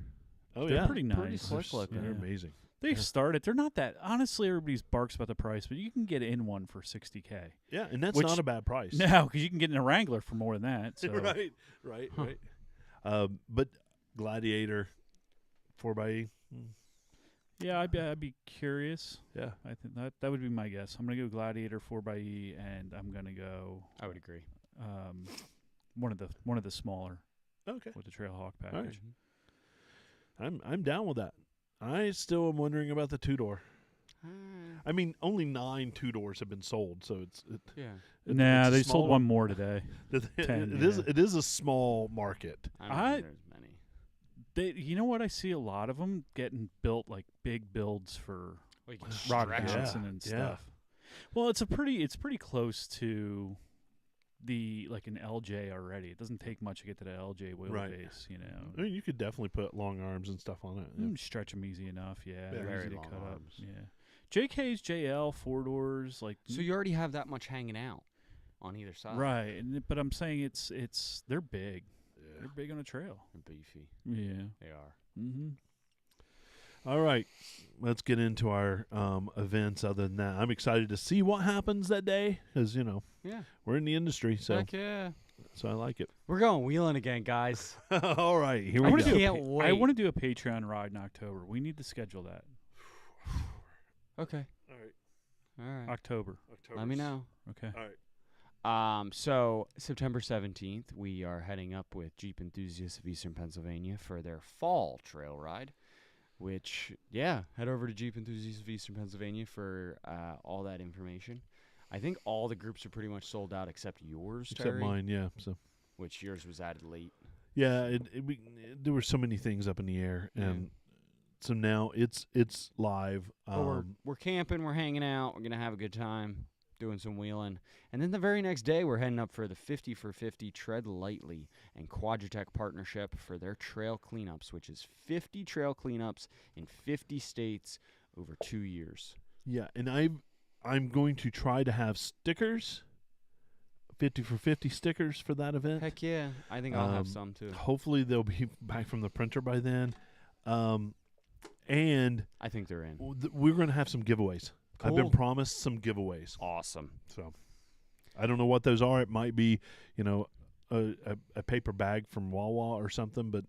Oh, They're yeah. pretty nice. Pretty slick looking. They're Yeah. amazing. They've started. They're not that. Honestly, everybody barks about the price, but you can get in one for $60K. Yeah, and that's Which- not a bad price. No, because you can get in a Wrangler for more than that. So. right. But Gladiator 4xE. Yeah, I'd be curious. Yeah. I think that would be my guess. I'm gonna go Gladiator 4xE, and I'm gonna go I would agree. one of the smaller Okay. with the Trailhawk right. package. I'm down with that. I still am wondering about the 2-door. I mean, only 9 2-doors have been sold, so it's Yeah. Nah, it's a they sold small- one more today. It 10, is yeah. it is a small market. I don't I- think there's many. You know what? I see a lot of them getting built like big builds for Well, you can Rock stretch 'em. Johnson and stuff. Well, it's pretty close to like an LJ already. It doesn't take much to get to the LJ wheelbase, you know. I mean, you could definitely put long arms and stuff on it. Yeah. Stretch them easy enough, yeah. Yeah, They're very easy to long cut arms. up. Yeah. JK's JL 4-doors like So you already have that much hanging out on either side. right, but I'm saying it's they're big. Yeah. They're big on a trail. They're beefy. Yeah. They are. Mm-hmm. All right, let's get into our events. Other than that, I'm excited to see what happens that day because Yeah. we're in the industry, so Heck yeah. I like it. We're going wheeling again, guys. All right, here I we want go. to Can't wait. I want to do a Patreon ride in October. We need to schedule that. Okay. All right, All right. October. Let me know. Okay. All right. So September 17th, we are heading up with Jeep enthusiasts of Eastern Pennsylvania for their fall trail ride, which, head over to Jeep enthusiasts of Eastern Pennsylvania for all that information. I think all the groups are pretty much sold out except yours, Except Terry, mine, yeah. So which yours was added late. yeah, there were so many things up in the air, Yeah. and so now it's live. But we're camping, we're hanging out, we're going to have a good time doing some wheeling. And then the very next day, we're heading up for the 50 for 50 Tread Lightly and Quadratec partnership for their trail cleanups, which is 50 trail cleanups in 50 states over 2 years. Yeah, and I'm going to try to have stickers, 50 for 50 stickers for that event. Heck yeah. I think I'll have some too. Hopefully they'll be back from the printer by then. And I think they're in. we're going to have some giveaways. I've been Cool. promised some giveaways. Awesome. So I don't know what those are. It might be, a paper bag from Wawa or something, but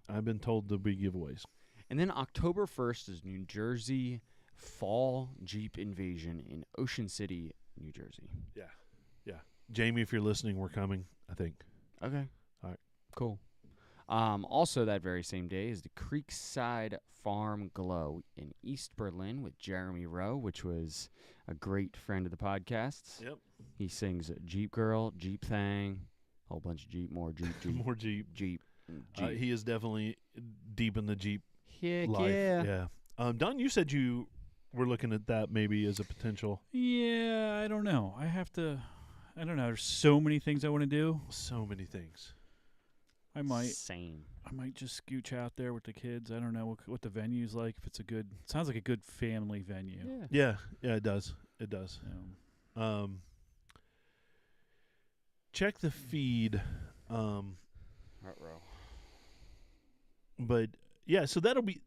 I've been told there'll be giveaways. And then October 1st is New Jersey Fall Jeep Invasion in Ocean City, New Jersey. Yeah. Jamie, if you're listening, we're coming, I think. Okay. All right. Cool. Also that very same day is the Creekside Farm Glow in East Berlin with Jeremy Rowe, which was a great friend of the podcast. Yep. He sings Jeep Girl, Jeep Thang, a whole bunch of Jeep, more Jeep, Jeep, More Jeep. Jeep, Jeep. He is definitely deep in the Jeep Heck life. yeah. Don, you said you were looking at that maybe as a potential. Yeah, I don't know. I don't know. There's so many things I want to do. So many things. I might Same. just scooch out there with the kids. I don't know what the venue's like. If it's sounds like a good family venue. Yeah. Yeah, it does. It does. So, Check the feed. Row. But yeah, so that'll be.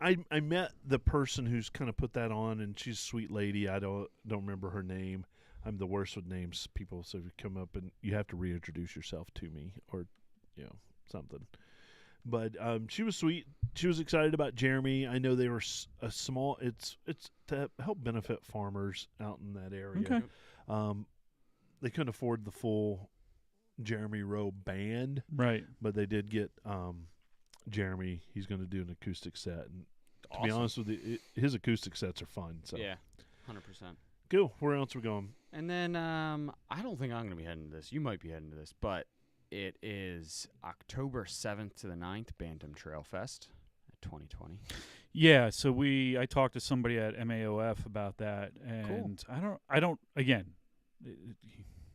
I met the person who's kind of put that on, and she's a sweet lady. I don't remember her name. I'm the worst with names, people. So if you come up and you have to reintroduce yourself to me, or something. But she was sweet. She was excited about Jeremy. I know they were a small. It's to help benefit farmers out in that area. Okay. They couldn't afford the full Jeremy Rowe band, right. but they did get Jeremy. He's going to do an acoustic set, and to be honest with you, his acoustic sets are fun. So Yeah, 100%. cool. Where else are we going? And then I don't think I'm going to be heading to this. You might be heading to this, but it is October 7th to the 9th, Bantam Trail Fest at 2020. Yeah, so I talked to somebody at MAOF about that, and I don't again,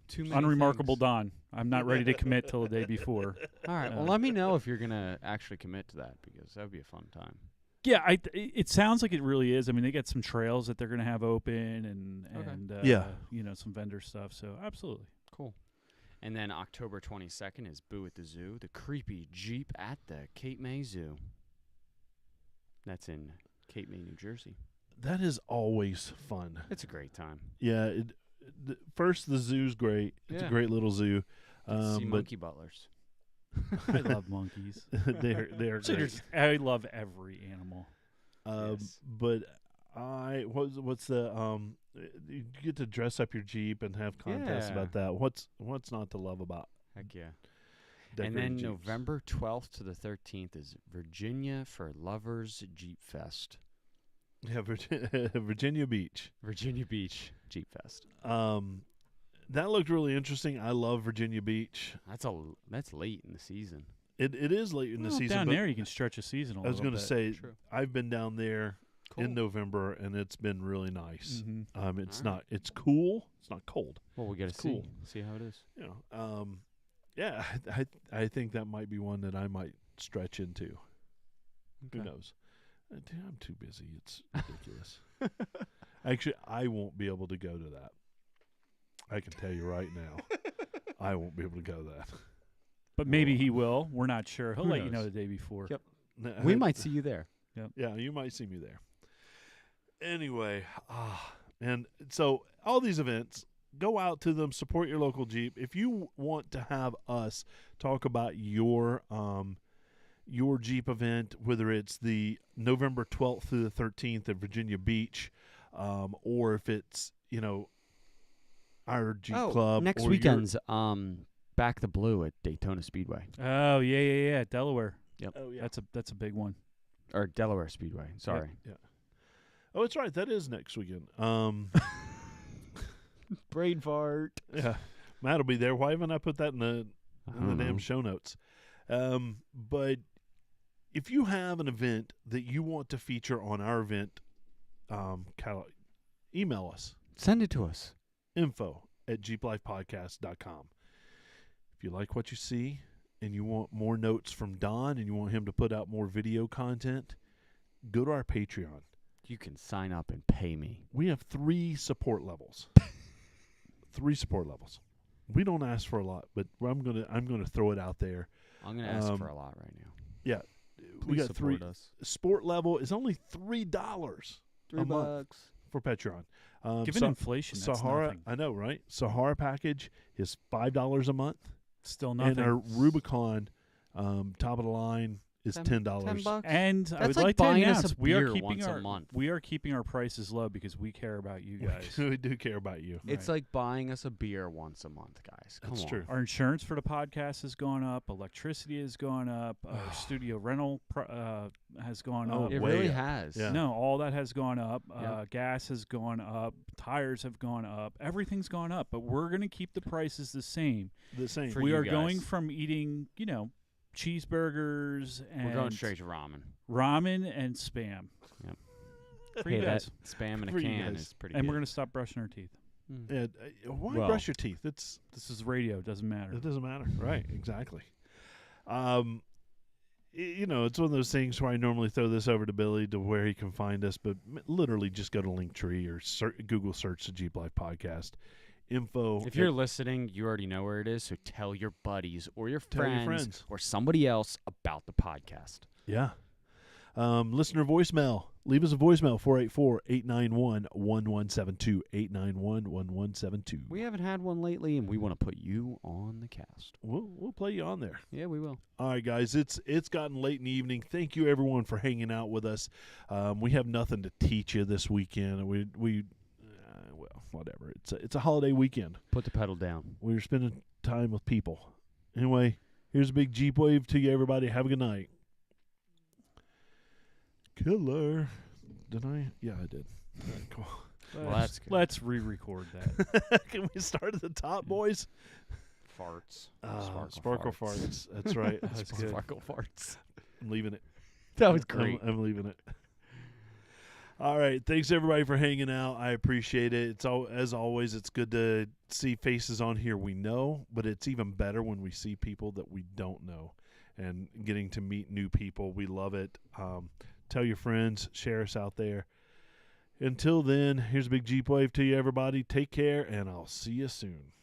Too many unremarkable things. Don. I'm not ready to commit till the day before. All right, well, let me know if you're going to actually commit to that, because that would be a fun time. Yeah, it sounds like it really is. I mean, they got some trails that they're going to have open and some vendor stuff. So absolutely. Cool. And then October 22nd is Boo at the Zoo, the creepy Jeep at the Cape May Zoo. That's in Cape May, New Jersey. That is always fun. It's a great time. Yeah. First, the zoo's great. It's a great little zoo. See But monkey butlers. I love monkeys. they're great. I love every animal. Yes. But what's the you get to dress up your Jeep and have contests Yeah. about that. What's not to love about? Heck yeah. decorating And then Jeeps? November 12th to the 13th is Virginia for Lovers Jeep Fest. Yeah, Virginia Beach. Virginia Beach Jeep Fest. That looked really interesting. I love Virginia Beach. That's late in the season. It is late in the Well, season. down but there you can stretch a season a I was little going to bit. say, True. I've been down there Cool. in November, and it's been really nice. Mhm. It's All right. not. It's cool. It's not cold. Well, we got to It's cool. see how it is. You know. Yeah. I think that might be one that I might stretch into. Who Okay. knows? Dude, I'm too busy. It's ridiculous. Actually, I won't be able to go to that. I can tell you right now, I won't be able to go to that. But maybe he will. We're not sure. He'll Who let you know knows? the day before. Yep. We might see you there. Yeah, you might see me there. Anyway, and so all these events, go out to them, support your local Jeep. If you want to have us talk about your Jeep event, whether it's the November 12th through the 13th at Virginia Beach, or if it's, our Jeep Club. Next or weekend's Back the Blue at Daytona Speedway Oh yeah. Delaware. Oh, yeah. That's a big one. or Delaware Speedway. Sorry. Yeah. Oh, it's right. That is next weekend. Brain fart. Yeah. Matt will be there. Why haven't I put that in the damn know. show notes? But if you have an event that you want to feature on our event, email us, Send it to us. info@jeeplifepodcast.com. If you like what you see and you want more notes from Don and you want him to put out more video content, go to our Patreon. You can sign up and pay me. We have 3 support levels. 3 support levels. We don't ask for a lot, but I'm gonna throw it out there. I'm gonna ask for a lot right now. Yeah, we Please got 3. support us. Sport level is only $3 a month for Patreon. Given inflation, that's Sahara, nothing. I know, right? Sahara package is $5 a month, Still nothing. and our Rubicon, top of the line, is $10. $10. And I That's would like like to buying us a announce we are beer keeping once a our month. we are keeping our prices low because we care about you guys. We do care about you. It's Right. like buying us a beer once a month, guys. Come That's on. true. Our insurance for the podcast has gone up. Electricity has gone up. Our studio rental has gone Oh, up. It way really up. has. Yeah. No, all that has gone up. Yeah. Gas has gone up. Tires have gone up. Everything's gone up. But we're going to keep the prices the same. The same. For We you are going guys. from eating, cheeseburgers and We're going straight to ramen. ramen and Spam. Yep. For Hey, you that guys. spam in For a you can guys. is pretty And good. we're going to stop brushing our teeth. Yeah, why Well- brush your teeth? This is radio. It doesn't matter. It doesn't matter. Right, exactly. It's one of those things where I normally throw this over to Billy to where he can find us, but literally just go to Linktree or Google search the Jeep Life Podcast. Info. If you're listening, you already know where it is, so tell your buddies or your Tell your friends, friends. or somebody else about the podcast. Yeah. Listener voicemail. Leave us a voicemail, 484-891-1172, 891-1172. We haven't had one lately, and we want to put you on the cast. We'll play you on there. Yeah, we will. All right, guys, it's gotten late in the evening. Thank you, everyone, for hanging out with us. We have nothing to teach you this weekend. Well, whatever. It's a holiday weekend. Put the pedal down. We're spending time with people. Anyway, here's a big Jeep wave to you, everybody. Have a good night. Killer. Did I? Yeah, I did. All right, cool. Well, that's good. Let's re-record that. Can we start at the top, boys? Farts. Sparkle farts. That's right. That's good. Sparkle farts. I'm leaving it. That was great. I'm leaving it. All right. Thanks, everybody, for hanging out. I appreciate it. As always, it's good to see faces on here we know, but it's even better when we see people that we don't know and getting to meet new people. We love it. Tell your friends. Share us out there. Until then, here's a big Jeep wave to you, everybody. Take care, and I'll see you soon.